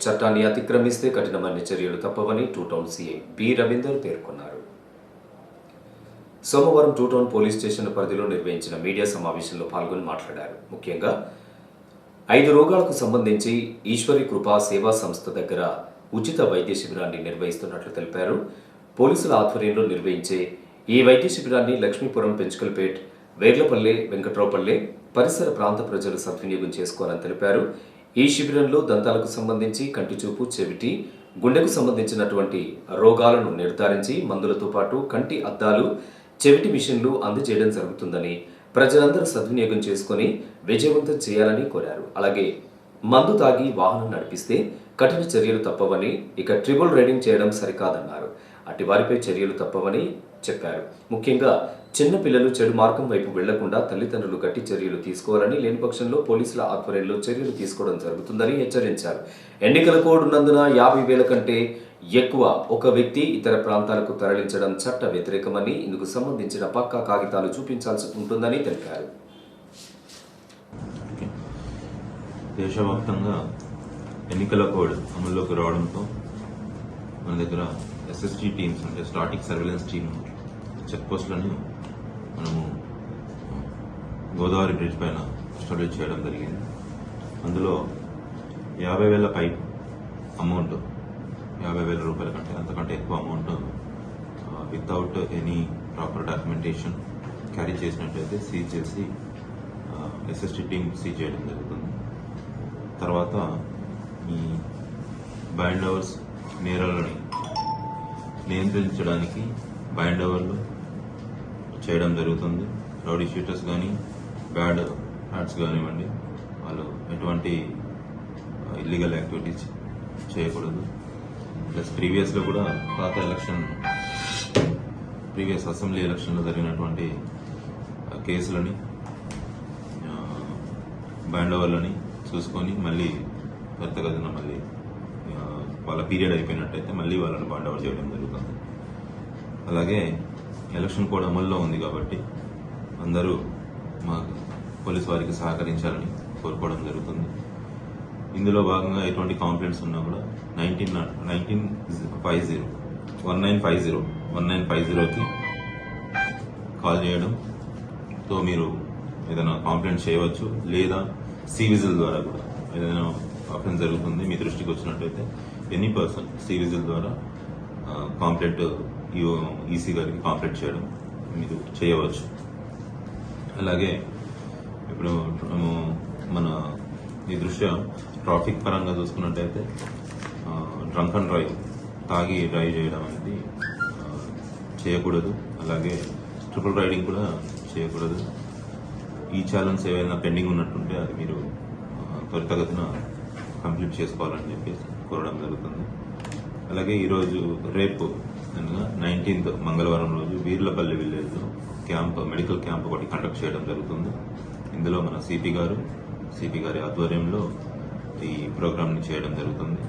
చట్టాన్ని అతిక్రమిస్తే కఠినమైన చర్యలు తప్పవని two town CI B Ravinder పేర్కొన్నారు. సోమవారం టూ టౌన్ పోలీస్ స్టేషన్ పరిధిలో నిర్వహించిన మీడియా సమావేశంలో పాల్గొని మాట్లాడారు. ముఖ్యంగా 5 రోగాలకు సంబంధించి ఈశ్వరి కృపా సేవా సంస్థ దగ్గర ఉచిత వైద్య శిబిరాన్ని నిర్వహిస్తున్నట్లు తెలిపారు. పోలీసుల ఆధ్వర్యంలో నిర్వహించే ఈ వైద్య శిబిరాన్ని లక్ష్మీపురం, పెంచుకల్పేట్, వేర్లపల్లె, వెంకట్రావుపల్లె పరిసర ప్రాంత ప్రజలు సద్వినియోగం చేసుకోవాలని తెలిపారు. ఈ శిబిరంలో దంతాలకు సంబంధించి కంటిచూపు, చెవిటి, గుండెకు సంబంధించినటువంటి రోగాలను నిర్ధారించి మందులతో పాటు కంటి అద్దాలు, చెవిటి మిషన్లు అందజేయడం జరుగుతుందని, ప్రజలందరూ సద్వినియోగం చేసుకుని విజయవంతం చేయాలని కోరారు. అలాగే మందు తాగి వాహనం నడిపిస్తే కఠిన చర్యలు తప్పవని, ఇక ట్రిపుల్ రైడింగ్ చేయడం సరికాదన్నారు. అట్టి వారిపై చర్యలు తప్పవని చెప్పారు. ముఖ్యంగా చిన్న పిల్లలు చెడు మార్గం వైపు వెళ్లకుండా తల్లిదండ్రులు గట్టి చర్యలు తీసుకోవాలని, లేని పక్షంలో పోలీసుల ఆధ్వర్యంలో చర్యలు తీసుకోవడం జరుగుతుందని హెచ్చరించారు. ఎన్నికల కోడ్ ఉన్నందున 50,000 కంటే ఎక్కువ ఒక వ్యక్తి ఇతర ప్రాంతాలకు తరలించడం చట్ట వ్యతిరేకమని, ఇందుకు సంబంధించిన పక్కా కాగితాలు చూపించాల్సి ఉంటుందని తెలిపారు. దేశవ్యాప్తంగా ఎన్నికల కోడ్ అమల్లోకి రావడంతో మన దగ్గర ఎస్ఎస్టీ టీమ్స్ అంటే స్టాటిక్ సర్వేలెన్స్ టీమ్ చెక్ పోస్టులను మనము గోదావరి బ్రిడ్జ్ పైన ఎస్టాబ్లిష్ చేయడం జరిగింది. అందులో 50,000 పై అమౌంట్, 50,000 రూపాయల కంటే అంతకంటే ఎక్కువ amount without any proper documentation carry చేసినట్లయితే సీజ్ చేసి ఎస్ఎస్టీ టీమ్ సీజ్ చేయడం జరుగుతుంది. తర్వాత ఈ బైండ్ ఓవర్స్ నేరాలని నియంత్రించడానికి బైండ్ ఓవర్లు చేయడం జరుగుతుంది. రౌడీ షీటర్స్ కానీ, బ్యాడ్ హ్యాట్స్ కానివ్వండి, వాళ్ళు ఎటువంటి ఇల్లీగల్ యాక్టివిటీస్ చేయకూడదు. ప్లస్ ప్రీవియస్లో కూడా ప్రీవియస్ అసెంబ్లీ ఎలక్షన్లో జరిగినటువంటి కేసులని, బైండ్ ఓవర్లని చూసుకొని మళ్ళీ త్వరితగతిన మళ్ళీ వాళ్ళ పీరియడ్ అయిపోయినట్టయితే మళ్ళీ వాళ్ళని బాండ్ ఓవర్ చేయడం జరుగుతుంది. అలాగే ఎలక్షన్ కోడ్ అమల్లో ఉంది కాబట్టి అందరూ మా పోలీస్ వారికి సహకరించాలని కోరుకోవడం జరుగుతుంది. ఇందులో భాగంగా ఎటువంటి కంప్లైంట్స్ ఉన్నా కూడా 1950కి కాల్ చేయడంతో మీరు ఏదైనా కంప్లైంట్ చేయవచ్చు. లేదా సివిజిల్ ద్వారా కూడా ఏదైనా ఆఫెన్స్ జరుగుతుంది మీ దృష్టికి వచ్చినట్లయితే ఎనీ పర్సన్ సివిజిల్ ద్వారా కంప్లైంట్ ఈసీ గారికి కంప్లైంట్ చేయడం మీరు చేయవచ్చు. అలాగే ఇప్పుడు మన ఈ దృష్ట్యా ట్రాఫిక్ పరంగా చూసుకున్నట్టయితే డ్రంక్ అండ్ డ్రైవ్, తాగి డ్రైవ్ చేయడం అనేది చేయకూడదు. అలాగే ట్రిపుల్ రైడింగ్ కూడా చేయకూడదు. ఈ ఛాలెంజ్ ఏవైనా పెండింగ్ ఉన్నట్టుంటే అది మీరు త్వరితగతిన కంప్లీట్ చేసుకోవాలని చెప్పి కోరడం జరుగుతుంది. అలాగే ఈరోజు రేపు అనగా 19th మంగళవారం రోజు వీర్లపల్లి విలేజ్లో మెడికల్ క్యాంప్ ఒకటి కండక్ట్ చేయడం జరుగుతుంది. ఇందులో మన సిపి గారి ఆధ్వర్యంలో ఈ ప్రోగ్రామ్ని చేయడం జరుగుతుంది.